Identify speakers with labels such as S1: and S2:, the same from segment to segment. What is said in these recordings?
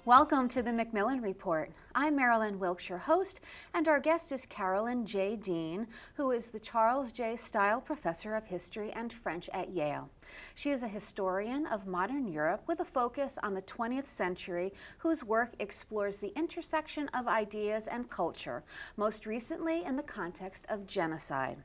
S1: Welcome to the Macmillan Report. I'm Marilyn Wilkes, your host, and our guest is Carolyn J. Dean, who is the Charles J. Stile Professor of History and French at Yale. She is a historian of modern Europe with a focus on the 20th century, whose work explores the intersection of ideas and culture, most recently in the context of genocide.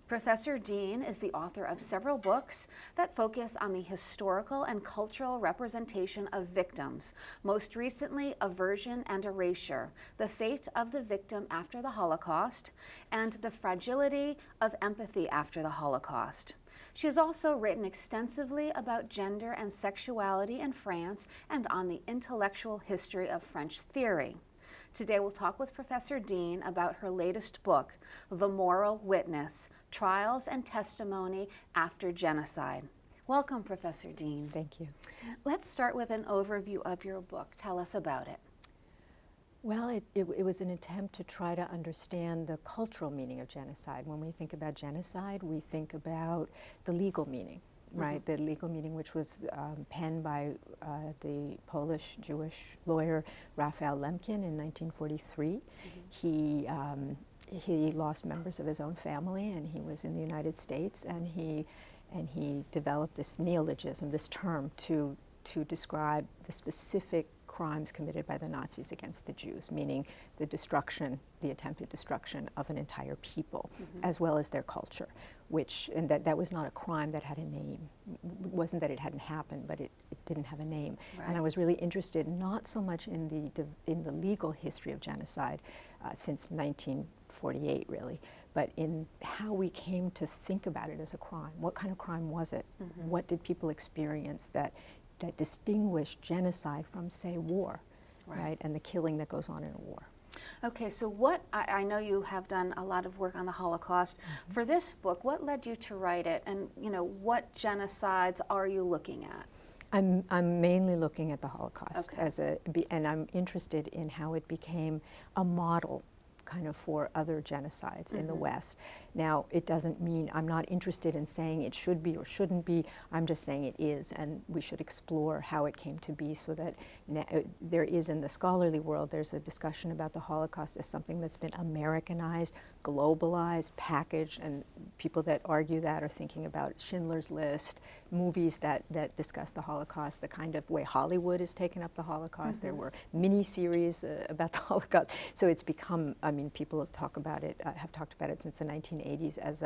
S1: Professor Dean is the author of several books that focus on the historical and cultural representation of victims, most recently Aversion and Erasure, The Fate of the Victim After the Holocaust, and The Fragility of Empathy After the Holocaust. She has also written extensively about gender and sexuality in France and on the intellectual history of French theory. Today we'll talk with Professor Dean about her latest book, The Moral Witness: Trials and Testimony After Genocide. Welcome, Professor Dean.
S2: Thank you.
S1: Let's start with an overview of your book. Tell us about it.
S2: Well, it was an attempt to try to understand the cultural meaning of genocide. When we think about genocide, we think about the legal meaning, right? The legal meaning, which was penned by the Polish Jewish lawyer Raphael Lemkin in 1943. He lost members of his own family, and he was in the United States, and he developed this neologism, this term to describe the specific crimes committed by the Nazis against the Jews, meaning the destruction, the attempted destruction of an entire people, as well as their culture, and that was not a crime that had a name. It wasn't that it hadn't happened, but it didn't have a name.
S1: Right.
S2: And I was really interested not so much in the legal history of genocide since 1948, really, but in how we came to think about it as a crime. What kind of crime was it? What did people experience that distinguished genocide from, say, war, right? And the killing that goes on in a war.
S1: Okay, so I know you have done a lot of work on the Holocaust. For this book, what led you to write it, and what genocides are you looking at?
S2: I'm mainly looking at the Holocaust
S1: Okay.
S2: and I'm interested in how it became a model kind of for other genocides in the West. Now, it doesn't mean I'm not interested in saying it should be or shouldn't be. I'm just saying it is, and we should explore how it came to be, so that there is, in the scholarly world, there's a discussion about the Holocaust as something that's been Americanized, globalized, packaged, and people that argue that are thinking about Schindler's List, movies that discuss the Holocaust, the kind of way Hollywood has taken up the Holocaust. There were mini-series about the Holocaust. So it's become, people talk about it, have talked about it since the 1980s as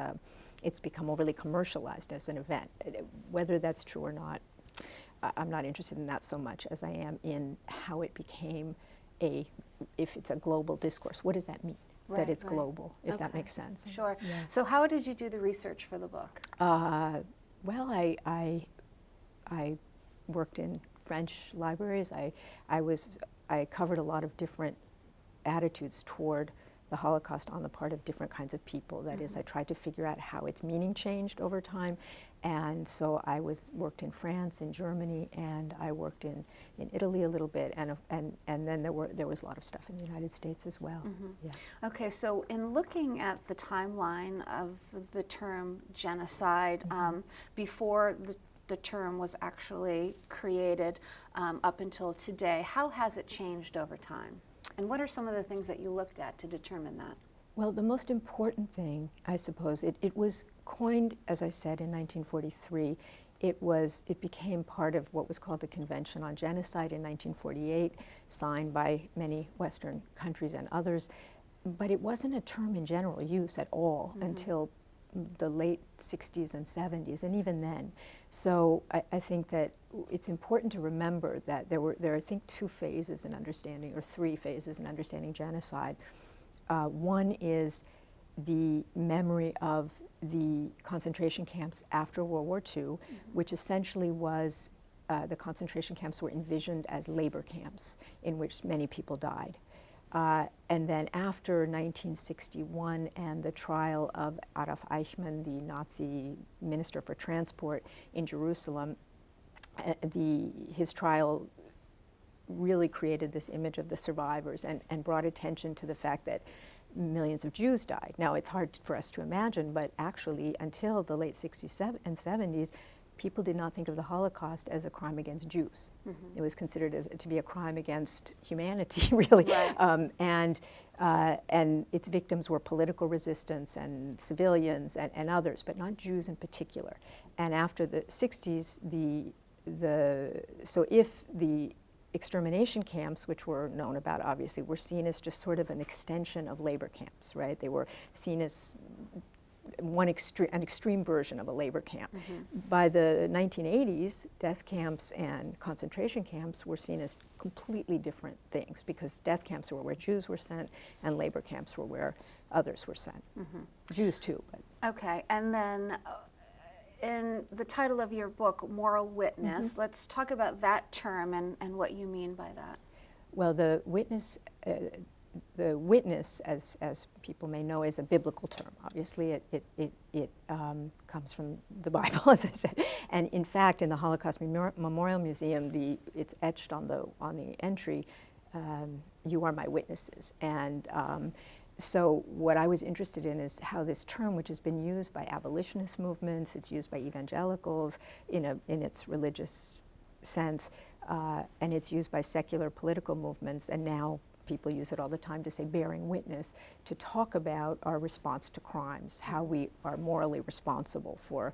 S2: it's become overly commercialized as an event. Whether that's true or not, I'm not interested in that so much as I am in how it became if it's a global discourse. What does that mean?
S1: Right,
S2: that it's
S1: right.
S2: global, if that
S1: Okay.
S2: makes sense.
S1: Sure.
S2: Yeah.
S1: So how did you do the research for the book?
S2: Well, I worked in French libraries. I covered a lot of different attitudes toward the Holocaust on the part of different kinds of people. That is, I tried to figure out how its meaning changed over time. And so I worked in France, in Germany, and I worked in Italy a little bit, and then there was a lot of stuff in the United States as well. Yeah.
S1: Okay, so in looking at the timeline of the term genocide, before the term was actually created up until today, how has it changed over time? And what are some of the things that you looked at to determine that?
S2: Well, the most important thing, I suppose, it was coined, as I said, in 1943. It became part of what was called the Convention on Genocide in 1948, signed by many Western countries and others. But it wasn't a term in general use at all until the late 60s and 70s, and even then. So I think that it's important to remember that there are, I think, two phases in understanding, or three phases in understanding genocide. One is the memory of the concentration camps after World War II, which essentially was the concentration camps were envisioned as labor camps in which many people died. And then after 1961 and the trial of Adolf Eichmann, the Nazi minister for transport in Jerusalem, his trial really created this image of the survivors and brought attention to the fact that millions of Jews died. Now, it's hard for us to imagine, but actually until the late 60s and 70s, people did not think of the Holocaust as a crime against Jews. It was considered to be a crime against humanity, really.
S1: Right.
S2: And its victims were political resistance and civilians and others, but not Jews in particular. And after the 60s, so if the extermination camps, which were known about obviously, were seen as just sort of an extension of labor camps, right? They were seen as an extreme version of a labor camp. By the 1980s, death camps and concentration camps were seen as completely different things, because death camps were where Jews were sent and labor camps were where others were sent. Jews too. But.
S1: Okay, and then in the title of your book, Moral Witness, let's talk about that term and what you mean by that.
S2: Well, the witness, as people may know, is a biblical term. Obviously, it comes from the Bible, as I said. And in fact, in the Holocaust Memorial Museum, it's etched on the entry, "You are my witnesses." And so what I was interested in is how this term, which has been used by abolitionist movements, it's used by evangelicals in its religious sense, and it's used by secular political movements, and now people use it all the time to say bearing witness, to talk about our response to crimes, how we are morally responsible for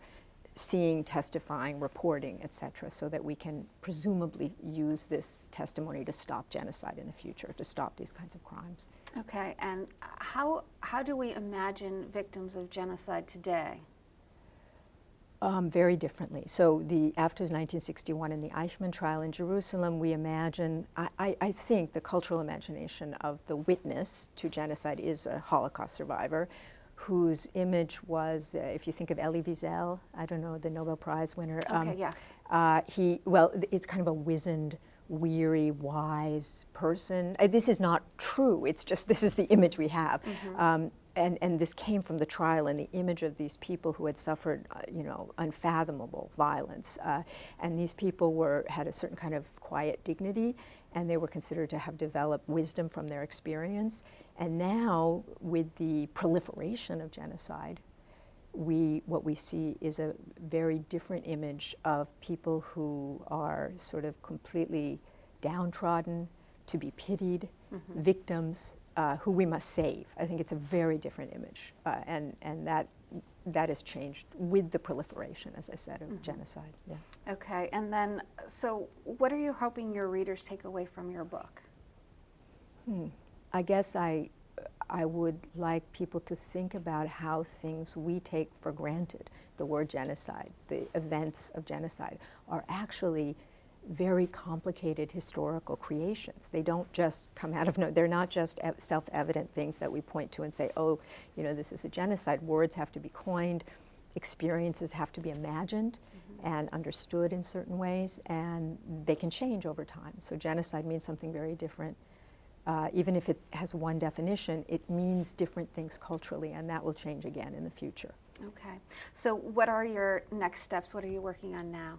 S2: seeing, testifying, reporting, etc., so that we can presumably use this testimony to stop genocide in the future, to stop these kinds of crimes.
S1: Okay, and how do we imagine victims of genocide today?
S2: Very differently. So after 1961 in the Eichmann trial in Jerusalem, we imagine, I think the cultural imagination of the witness to genocide is a Holocaust survivor whose image was, if you think of Elie Wiesel, I don't know, the Nobel Prize winner.
S1: Okay, yes.
S2: It's kind of a wizened, weary, wise person. This is not true. It's just, this is the image we have. And this came from the trial and the image of these people who had suffered, unfathomable violence. And these people had a certain kind of quiet dignity, and they were considered to have developed wisdom from their experience. And now, with the proliferation of genocide, what we see is a very different image of people who are sort of completely downtrodden, to be pitied, victims, who we must save. I think it's a very different image, and that has changed with the proliferation, as I said, of genocide. Yeah.
S1: Okay, and then, so what are you hoping your readers take away from your book?
S2: I guess I would like people to think about how things we take for granted, the word genocide, the events of genocide, are actually very complicated historical creations. They don't just come out of they're not just self-evident things that we point to and say, oh, this is a genocide. Words have to be coined, experiences have to be imagined and understood in certain ways, and they can change over time. So genocide means something very different. Even if it has one definition, it means different things culturally, and that will change again in the future.
S1: Okay. So what are your next steps? What are you working on now?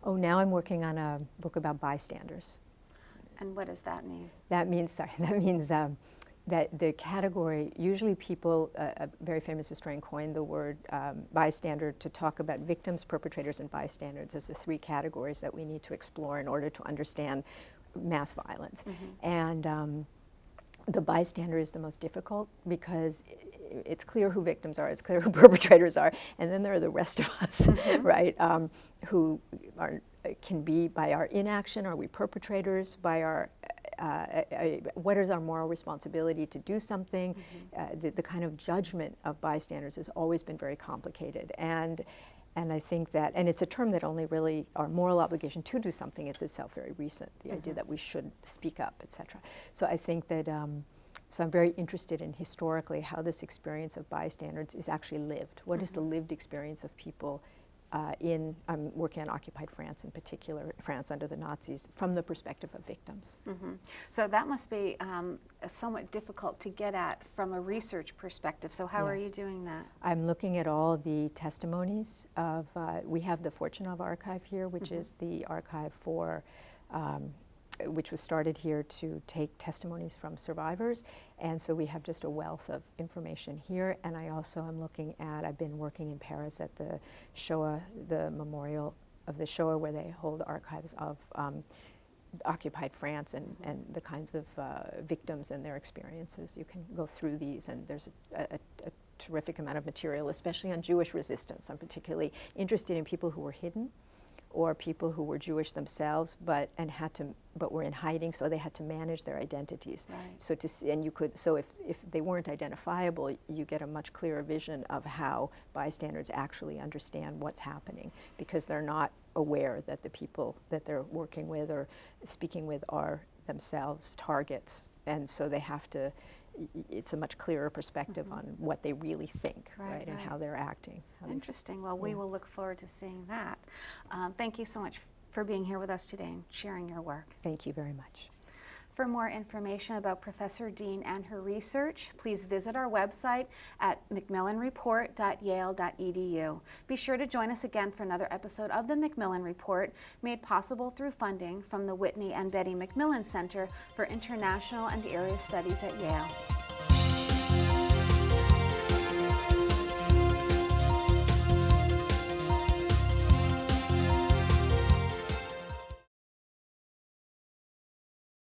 S2: Oh, now I'm working on a book about bystanders.
S1: And what does that mean?
S2: That means that the category, usually people, a very famous historian coined the word bystander to talk about victims, perpetrators, and bystanders as the three categories that we need to explore in order to understand mass violence. And the bystander is the most difficult because it's clear who victims are, it's clear who perpetrators are, and then there are the rest of us, right, who can be, by our inaction, are we perpetrators, by our, what is our moral responsibility to do something? The kind of judgment of bystanders has always been very complicated, and I think that, and it's a term that only really, our moral obligation to do something is itself very recent, the idea that we should speak up, etc. So I think that, so I'm very interested in historically how this experience of bystanders is actually lived. What is the lived experience of people I'm working on occupied France in particular, France under the Nazis, from the perspective of victims.
S1: So that must be somewhat difficult to get at from a research perspective. So how are you doing that?
S2: I'm looking at all the testimonies of, we have the Fortunov archive here, which is the archive for which was started here to take testimonies from survivors. And so we have just a wealth of information here. And I also am looking at, I've been working in Paris at the Shoah, the memorial of the Shoah, where they hold archives of occupied France and the kinds of victims and their experiences. You can go through these, and there's a terrific amount of material, especially on Jewish resistance. I'm particularly interested in people who were hidden, or people who were Jewish themselves, but were in hiding, so they had to manage their identities.
S1: Right.
S2: So to see, and you could, so if they weren't identifiable, you get a much clearer vision of how bystanders actually understand what's happening, because they're not aware that the people that they're working with or speaking with are themselves targets, and so they have to. It's a much clearer perspective on what they really think, right, and how they're acting.
S1: Interesting. Well, we will look forward to seeing that. Thank you so much for being here with us today and sharing your work.
S2: Thank you very much.
S1: For more information about Professor Dean and her research, please visit our website at macmillanreport.yale.edu. Be sure to join us again for another episode of the Macmillan Report, made possible through funding from the Whitney and Betty Macmillan Center for International and Area Studies at Yale.